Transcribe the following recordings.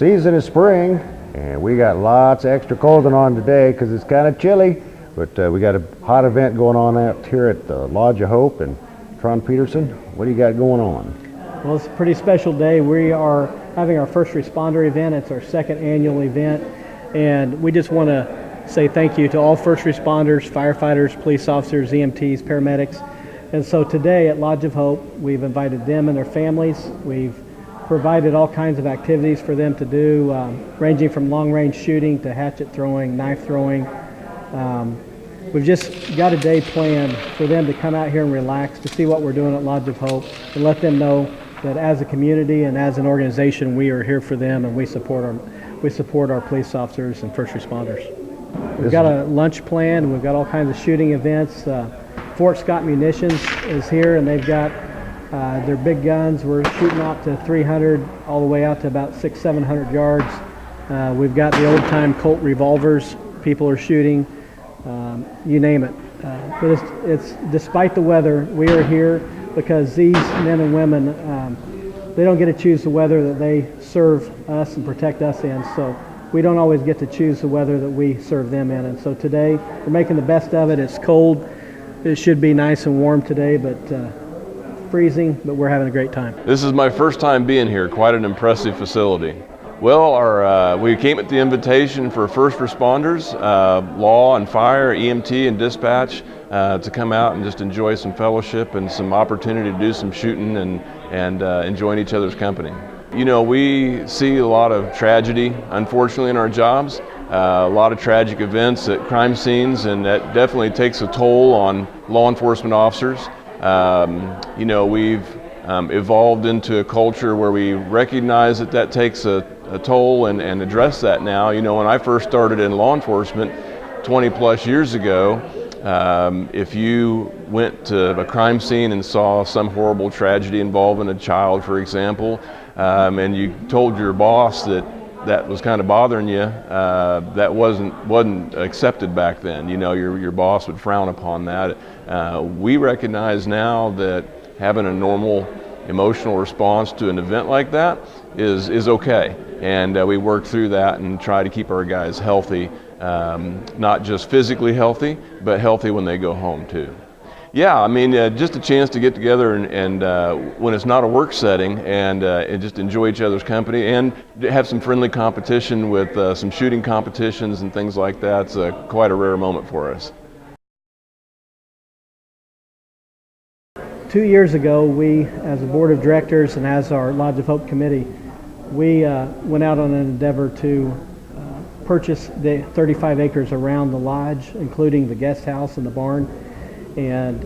season is spring, and we got lots of extra clothing on today because it's kind of chilly, but we got a hot event going on out here at the Lodge of Hope. And Tron Peterson, what do you got going on? Well, it's a pretty special day. We are having our first responder event. It's our second annual event, and we just want to say thank you to all first responders, firefighters, police officers, EMTs, paramedics. And so today at Lodge of Hope, we've invited them and their families. We've provided all kinds of activities for them to do, ranging from long-range shooting to hatchet throwing, knife throwing. We've just got a day planned for them to come out here and relax, to see what we're doing at Lodge of Hope, and let them know that as a community and as an organization, we are here for them, and we support our police officers and first responders. We've got a lunch plan. We've got all kinds of shooting events. Fort Scott Munitions is here, and they've got their big guns. We're shooting out to 300, all the way out to about 600-700 yards. We've got the old-time Colt revolvers. People are shooting. You name it. But it's despite the weather, we are here because these men and women, they don't get to choose the weather that they serve us and protect us in. So we don't always get to choose the weather that we serve them in. And so today, we're making the best of it. It's cold. It should be nice and warm today, but freezing, but we're having a great time. This is my first time being here. Quite an impressive facility. Well, we came at the invitation for first responders, law and fire, EMT and dispatch, to come out and just enjoy some fellowship and some opportunity to do some shooting and enjoying each other's company. You know, we see a lot of tragedy, unfortunately, in our jobs. A lot of tragic events at crime scenes, and that definitely takes a toll on law enforcement officers. You know, we've evolved into a culture where we recognize that takes a toll and address that now. You know, when I first started in law enforcement 20 plus years ago, if you went to a crime scene and saw some horrible tragedy involving a child, for example, and you told your boss that was kind of bothering you, that wasn't accepted back then. You know, your boss would frown upon that. We recognize now that having a normal emotional response to an event like that is okay, and we work through that and try to keep our guys healthy, not just physically healthy, but healthy when they go home too. Yeah, I mean, just a chance to get together and when it's not a work setting and just enjoy each other's company and have some friendly competition with some shooting competitions and things like that. It's quite a rare moment for us. 2 years ago, we, as a board of directors and as our Lodge of Hope committee, we went out on an endeavor to purchase the 35 acres around the lodge, including the guest house and the barn. And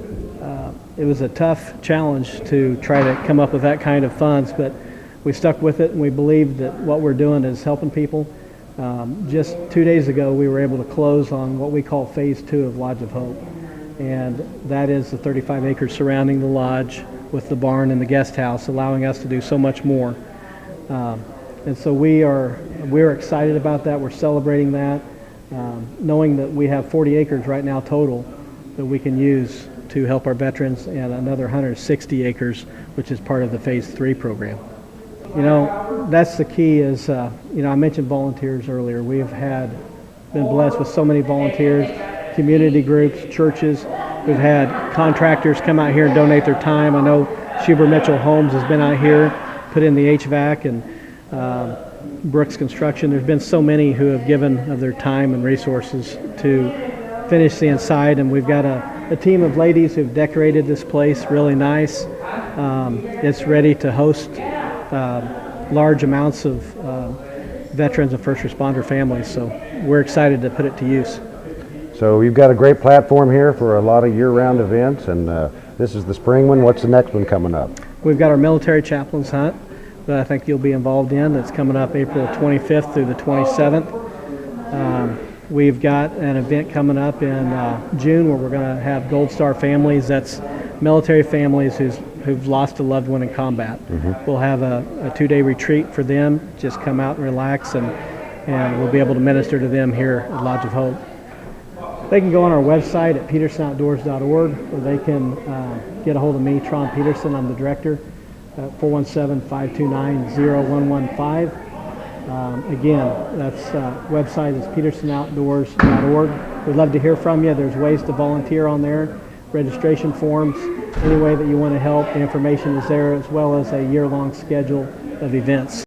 it was a tough challenge to try to come up with that kind of funds, but we stuck with it, and we believe that what we're doing is helping people. Just 2 days ago, we were able to close on what we call phase 2 of Lodge of Hope, and that is the 35 acres surrounding the lodge with the barn and the guest house, allowing us to do so much more. And so we're excited about that. We're celebrating that, knowing that we have 40 acres right now total that we can use to help our veterans, and another 160 acres, which is part of the Phase 3 program. You know, that's the key is, you know, I mentioned volunteers earlier. We have been blessed with so many volunteers, community groups, churches. We've had contractors come out here and donate their time. I know Schubert Mitchell Homes has been out here, put in the HVAC, and Brooks Construction. There's been so many who have given of their time and resources to finish the inside, and we've got a team of ladies who've decorated this place really nice. It's ready to host large amounts of veterans and first responder families, so we're excited to put it to use. So you've got a great platform here for a lot of year-round events, and this is the spring one. What's the next one coming up? We've got our military chaplains hunt that I think you'll be involved in. That's coming up April 25th through the 27th. We've got an event coming up in June where we're going to have Gold Star families. That's military families who've lost a loved one in combat. Mm-hmm. We'll have a 2-day retreat for them. Just come out and relax, and we'll be able to minister to them here at Lodge of Hope. They can go on our website at petersonoutdoors.org, or they can get a hold of me, Tron Peterson. I'm the director, at 417-529-0115. Again, that's website is petersonoutdoors.org. We'd love to hear from you. There's ways to volunteer on there, registration forms, any way that you want to help. The information is there, as well as a year-long schedule of events.